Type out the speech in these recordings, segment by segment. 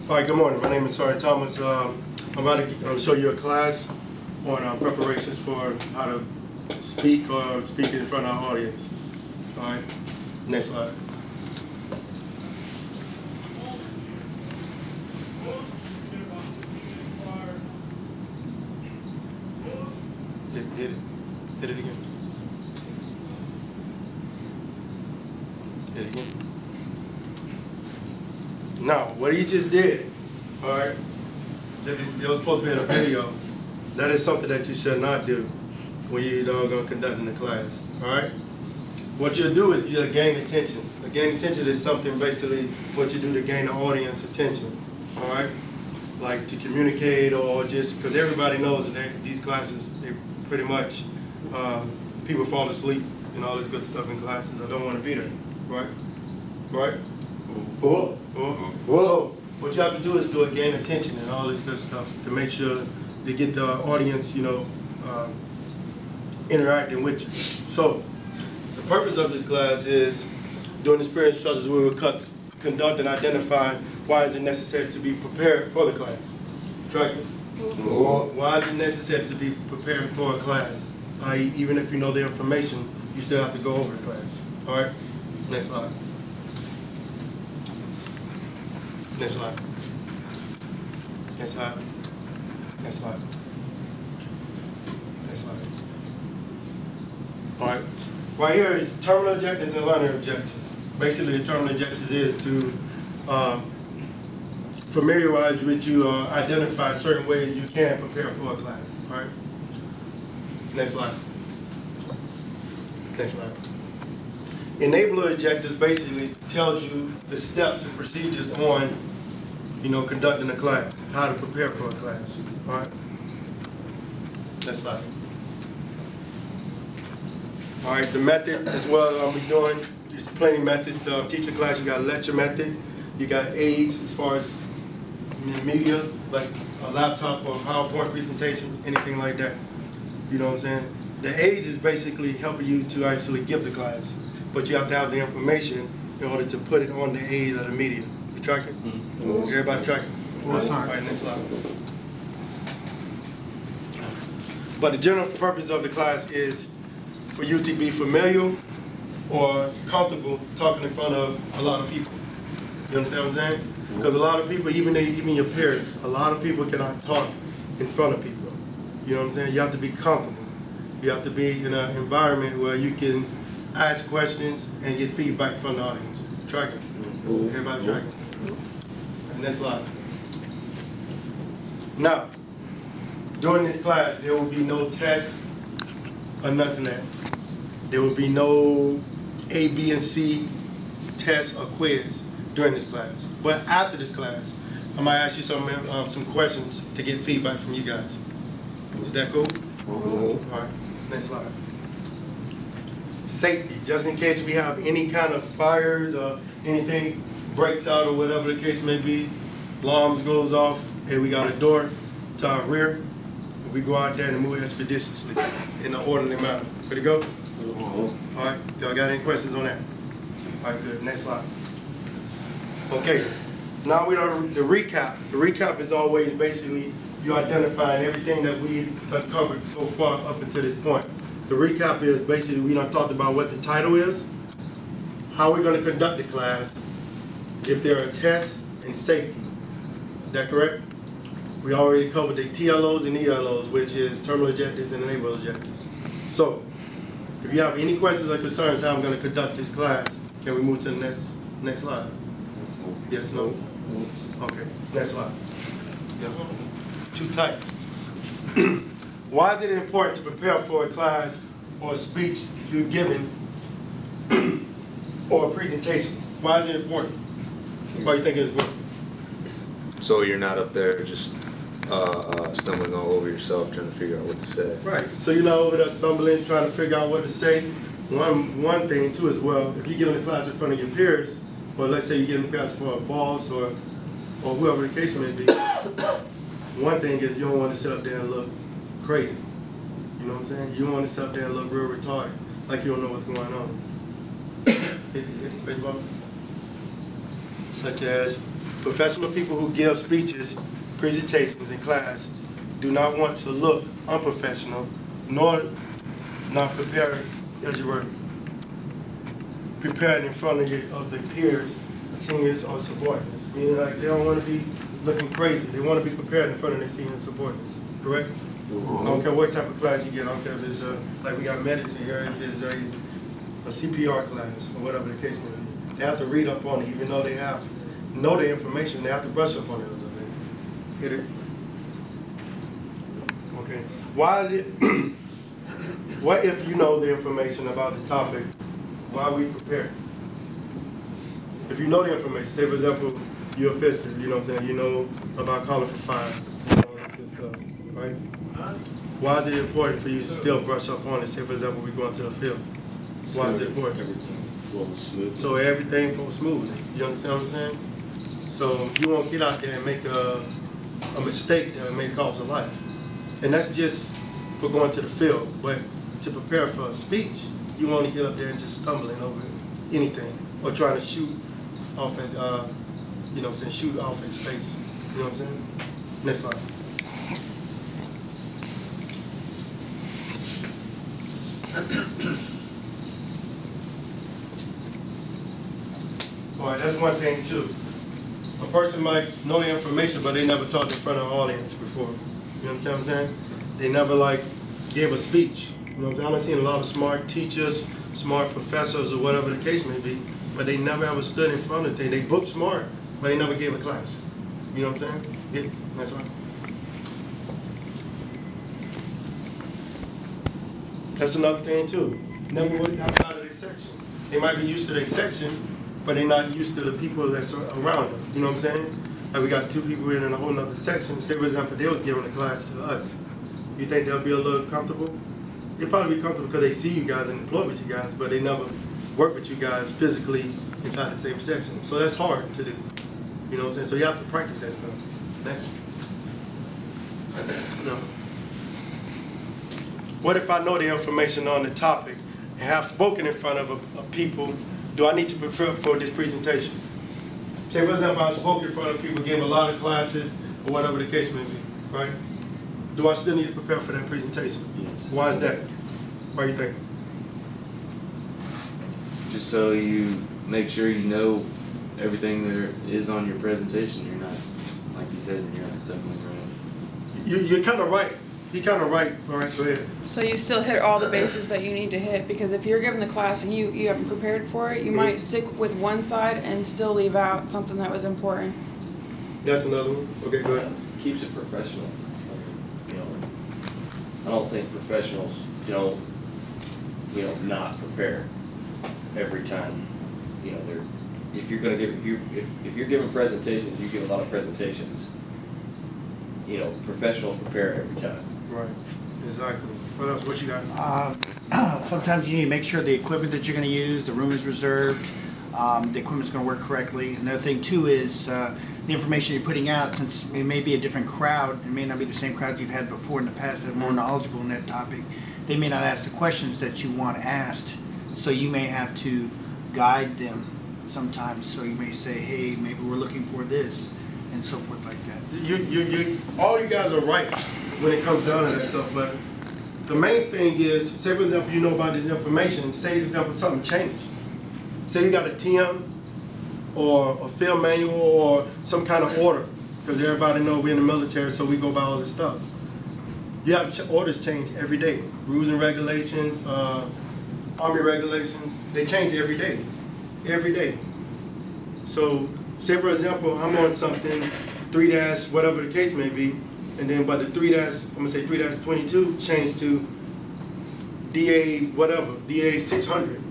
All right, good morning. My name is Sergeant Thomas. I'm about to show you a class on preparations for how to speak or speak in front of our audience. All right, next slide. Hit it. Hit it again. Hit it again. Now, what he just did, all right, it was supposed to be in a video. That is something that you should not do when you're going to conduct in the class, all right? What you'll do is you'll gain attention. Gain attention is something basically what you do to gain the audience attention, all right? Like to communicate or just, because everybody knows that these classes, they pretty much, people fall asleep and all this good stuff in classes. I don't want to be there, right? Right? So what you have to do is gain attention and all this good stuff to make sure to get the audience, interacting with you. So the purpose of this class is during the spirit instructions we will conduct and identify why is it necessary to be prepared for the class. Tracking? Why is it necessary to be prepared for a class? I.e., even if you know the information, you still have to go over the class. All right? Next slide. Next slide. Next slide. Next slide. Next slide. All right. Right here is terminal objectives and learning objectives. Basically, the terminal objectives is to familiarize with you or identify certain ways you can prepare for a class. All right. Next slide. Next slide. Enabler objectives basically tells you the steps and procedures on, conducting a class, how to prepare for a class. All right. Next slide. All right, the method as well I'll be doing, there's plenty of methods to teach a class. You got a lecture method, you got aids as far as media, like a laptop or PowerPoint presentation, anything like that. You know what I'm saying? The aids is basically helping you to actually give the class. But you have to have the information in order to put it on the aid of the media. You tracking? Mm-hmm. Everybody tracking? All right, next slide. But the general purpose of the class is for you to be familiar or comfortable talking in front of a lot of people. You understand what I'm saying? Because a lot of people, even your peers, a lot of people cannot talk in front of people. You know what I'm saying? You have to be comfortable. You have to be in an environment where you can ask questions and get feedback from the audience. Tracking? Everybody tracking? And next slide. Now, during this class, there will be no tests or nothing that. There will be no A, B, and C test or quiz during this class. But after this class, I might ask you some questions to get feedback from you guys. Is that cool? All right, next slide. Safety, just in case we have any kind of fires or anything breaks out or whatever the case may be, alarms goes off, and we got a door to our rear. We go out there and move expeditiously in an orderly manner. Ready to go? All right, y'all got any questions on that? All right, good, next slide. Okay, now we are the recap. The recap is always basically you identifying everything that we've uncovered so far up until this point. The recap is basically we done talked about what the title is, how we're going to conduct the class, if there are tests, and safety. Is that correct? We already covered the TLOs and ELOs, which is terminal objectives and enabler objectives. So, if you have any questions or concerns how I'm going to conduct this class, can we move to the next slide? Yes, no? Okay, next slide. Yeah. Too tight. Why is it important to prepare for a class or a speech you're giving or a presentation? Why is it important? Why do you think it's important? So you're not up there just stumbling all over yourself trying to figure out what to say. Right. So you're not over there stumbling, trying to figure out what to say. One thing too as well, if you're giving a class in front of your peers, or let's say you're giving a class for a boss or whoever the case may be, one thing is you don't want to sit up there and look crazy. You know what I'm saying? You don't want to sit up there and look real retarded, like you don't know what's going on. Hit the space bar. Such as Professional people who give speeches, presentations, and classes do not want to look unprofessional, nor not prepared as you were prepared in front of the peers, seniors, or subordinates. Meaning, like, they don't want to be looking crazy. They want to be prepared in front of their seniors and subordinates. Correct? I don't care what type of class you get. I don't care if it's like we got medicine here, if it's a CPR class or whatever the case may be. They have to read up on it, even though they know the information. They have to brush up on it a little bit. Get it? Okay. Why is it? What if you know the information about the topic? Why are we prepared? If you know the information, say for example, you're a fisher, you know what I'm saying? You know about calling for fire, you know, all that good stuff, right? Why is it important for you to still brush up on it? Say for example, we go into the field. Why is it important? Everything flows smooth. So everything flows smoothly. You understand what I'm saying? So you won't get out there and make a mistake that may cost a life. And that's just for going to the field. But to prepare for a speech, you want to get up there and just stumbling over anything or trying to shoot off at, you know what I'm saying, shoot off at space. You know what I'm saying? Next slide. All right, that's one thing too. A person might know the information, but they never talked in front of an audience before. You understand what I'm saying? They never like gave a speech. You know what I'm saying? I've seen a lot of smart teachers, smart professors, or whatever the case may be, but they never ever stood in front of things. They book smart, but they never gave a class. You know what I'm saying? Yeah, that's right. That's another thing too. Never worked outside of their section. They might be used to their section, but they're not used to the people that's around them. You know what I'm saying? Like we got two people in a whole nother section. Say for example, they was giving a class to us. You think they'll be a little comfortable? They'll probably be comfortable because they see you guys and employ with you guys, but they never work with you guys physically inside the same section. So that's hard to do. You know what I'm saying? So you have to practice that stuff. Next. No. What if I know the information on the topic and have spoken in front of people? Do I need to prepare for this presentation? Say, for example, I spoke in front of people, gave a lot of classes, or whatever the case may be, right? Do I still need to prepare for that presentation? Yes. Why is that? Why do you think? Just so you make sure you know everything there is on your presentation. You're not, like you said, you're not stumbling around. You're kind of right. You're kind of right. All right, go ahead. So you still hit all the bases that you need to hit, because if you're given the class and you haven't prepared for it, you might stick with one side and still leave out something that was important. That's another one. Okay, go ahead. Keeps it professional. You know, I don't think professionals don't, not prepare every time. You know, they're if you're gonna give if you're giving presentations, you give a lot of presentations. You know, professionals prepare every time. Right. Exactly. What else? What you got? Sometimes you need to make sure the equipment that you're going to use, the room is reserved, the equipment's going to work correctly. Another thing too is the information you're putting out, since it may be a different crowd, it may not be the same crowd you've had before in the past that are more knowledgeable in that topic. They may not ask the questions that you want asked, so you may have to guide them sometimes. So you may say, hey, maybe we're looking for this, and so forth like that. All you guys are right when it comes down to that stuff, but the main thing is, say for example, you know about this information, say for example, something changed. Say you got a TM or a field manual or some kind of order, because everybody know we're in the military, so we go by all this stuff. You have orders change every day. Rules and regulations, Army regulations, they change every day. Every day. So, say for example, I'm on something, 3- whatever the case may be, and then but the 3-22 changed to DA whatever, DA 600.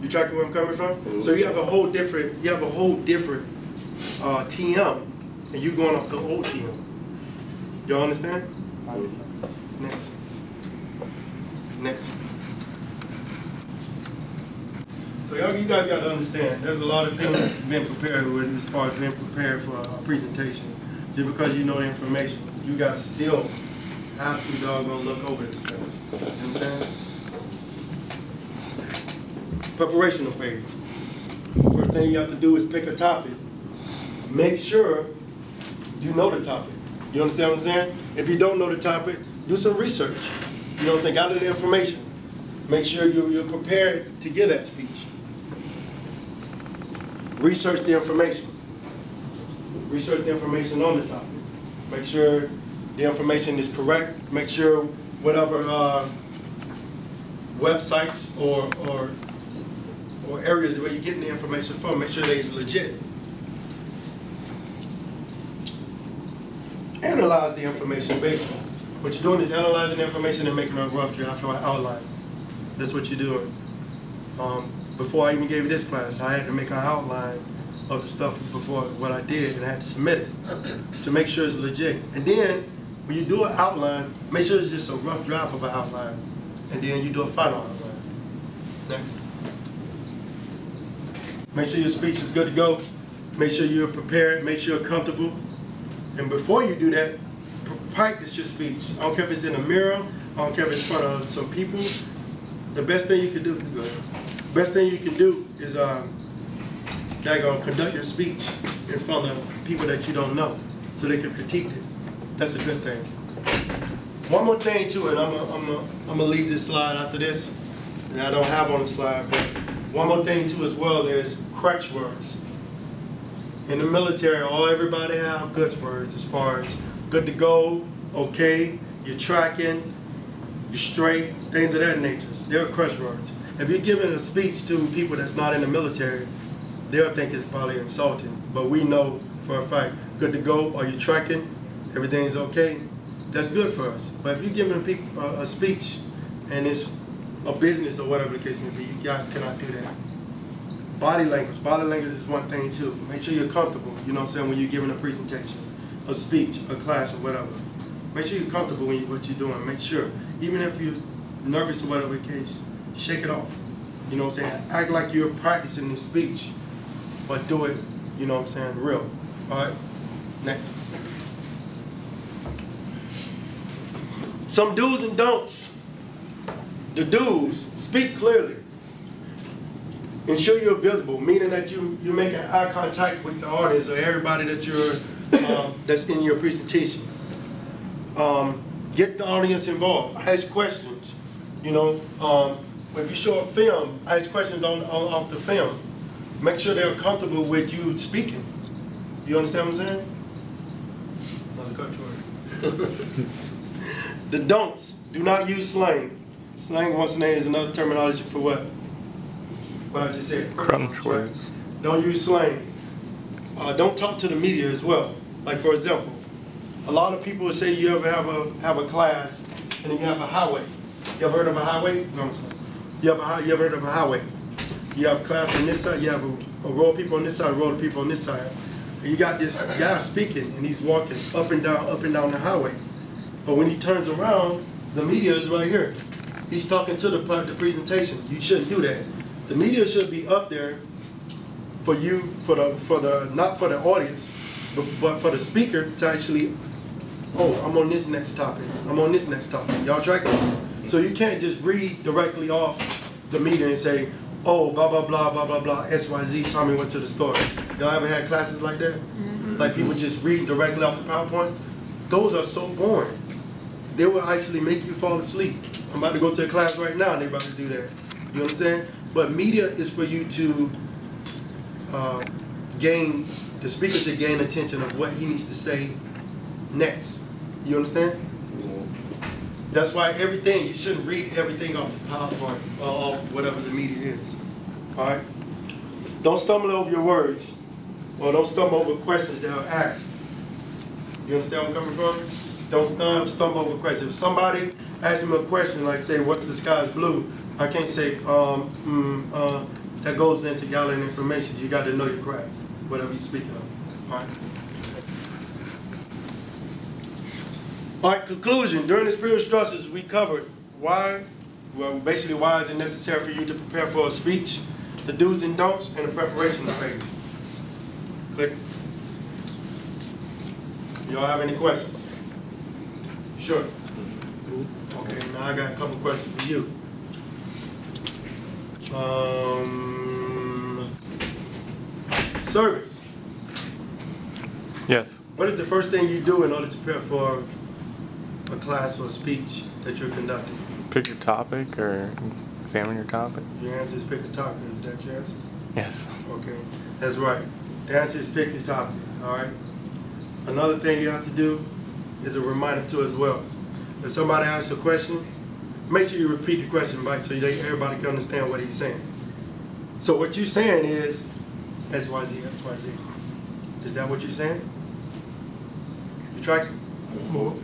You tracking where I'm coming from? Mm-hmm. So you have a whole different, TM, and you going off the old TM. Y'all understand? Next. Next. So you guys got to understand, there's a lot of things being prepared with as far as being prepared for a presentation. Just because you know the information, you guys still have to doggone look over it. You know what I'm saying? Preparational phase. First thing you have to do is pick a topic make sure you know the topic. You understand what I'm saying? If you don't know the topic, do some research. You know what I'm saying? Gather the information. Make sure you're prepared to give that speech. Research the information. Research the information on the topic. Make sure the information is correct. Make sure whatever websites or areas where you're getting the information from, make sure they is legit. Analyze the information basically. What you're doing is analyzing the information and making a rough draft or outline. That's what you're doing. Before I even gave you this class, I had to make an outline of the stuff before what I did, and I had to submit it to make sure it's legit. And then when you do an outline, make sure it's just a rough draft of an outline, and then you do a final outline. Next. Make sure your speech is good to go. Make sure you're prepared. Make sure you're comfortable. And before you do that, practice your speech. I don't care if it's in a mirror. I don't care if it's in front of some people. The best thing you can do, go ahead. Best thing you can do is conduct your speech in front of people that you don't know, so they can critique it. That's a good thing. One more thing too, and I'm gonna leave this slide after this, and I don't have on the slide, but one more thing too as well is crutch words. In the military, everybody have good words as far as good to go, okay, you're tracking, you're straight, things of that nature. They're crutch words. If you're giving a speech to people that's not in the military, they'll think it's probably insulting. But we know for a fact, good to go, are you tracking, everything's okay, that's good for us. But if you're giving people a speech and it's a business or whatever the case may be, you guys cannot do that. Body language is one thing too. Make sure you're comfortable, you know what I'm saying, when you're giving a presentation, a speech, a class or whatever. Make sure you're comfortable when what you're doing. Make sure, even if you're nervous or whatever the case, shake it off. You know what I'm saying? Act like you're practicing this speech, but do it, you know what I'm saying, real. All right, next. Some do's and don'ts. The do's, speak clearly. Ensure you're visible, meaning that you're making eye contact with the audience or everybody that you're that's in your presentation. Get the audience involved. Ask questions. You know, if you show a film, ask questions off the film. Make sure they're comfortable with you speaking. You understand what I'm saying? Another cut word. The don'ts. Do not use slang. Slang, once again, is another terminology for what? What I just said. Crunch words. Don't use slang. Don't talk to the media as well. Like for example, a lot of people say you ever have a class and then you have a highway. You ever heard of a highway? No, I'm sorry. You ever heard of a highway? You have a class on this side, you have a row of people on this side, a row of people on this side. And you got this guy speaking and he's walking up and down the highway. But when he turns around, the media is right here. He's talking to the presentation. You shouldn't do that. The media should be up there for you, not for the audience, but for the speaker to actually, oh, I'm on this next topic. I'm on this next topic. Y'all tracking? So you can't just read directly off the media and say, oh, blah, blah, blah, blah, blah, blah, XYZ, Tommy went to the store. Y'all ever had classes like that? Mm-hmm. Like people just read directly off the PowerPoint? Those are so boring. They will actually make you fall asleep. I'm about to go to a class right now and they're about to do that. You know what I'm saying? But media is for you to the speaker to gain attention of what he needs to say next. You understand? That's why you shouldn't read everything off the PowerPoint or off whatever the media is. All right? Don't stumble over your words or don't stumble over questions that are asked. You understand where I'm coming from? Don't stumble over questions. If somebody asks me a question like, say, what's the sky's blue? I can't say, that goes into gathering information. You got to know your craft, whatever you're speaking of. All right? All right, conclusion. During the spiritual structures, we covered basically why is it necessary for you to prepare for a speech, the do's and don'ts, and the preparation phase. Click. Y'all have any questions? Sure. Okay, now I got a couple questions for you. Service. Yes. What is the first thing you do in order to prepare for a class or a speech that you're conducting? Pick your topic or examine your topic. Your answer is pick a topic. Is that your answer? Yes. Okay, that's right. The answer is pick your topic, all right? Another thing you have to do is a reminder too as well. If somebody asks a question, make sure you repeat the question back so everybody can understand what he's saying. So what you're saying is X, Y, Z, X, Y, Z. Is that what you're saying? You track? Okay.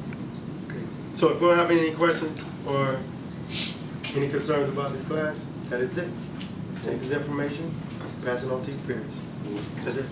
So if you don't have any questions or any concerns about this class, that is it. Take this information, pass it on to your peers. That's it.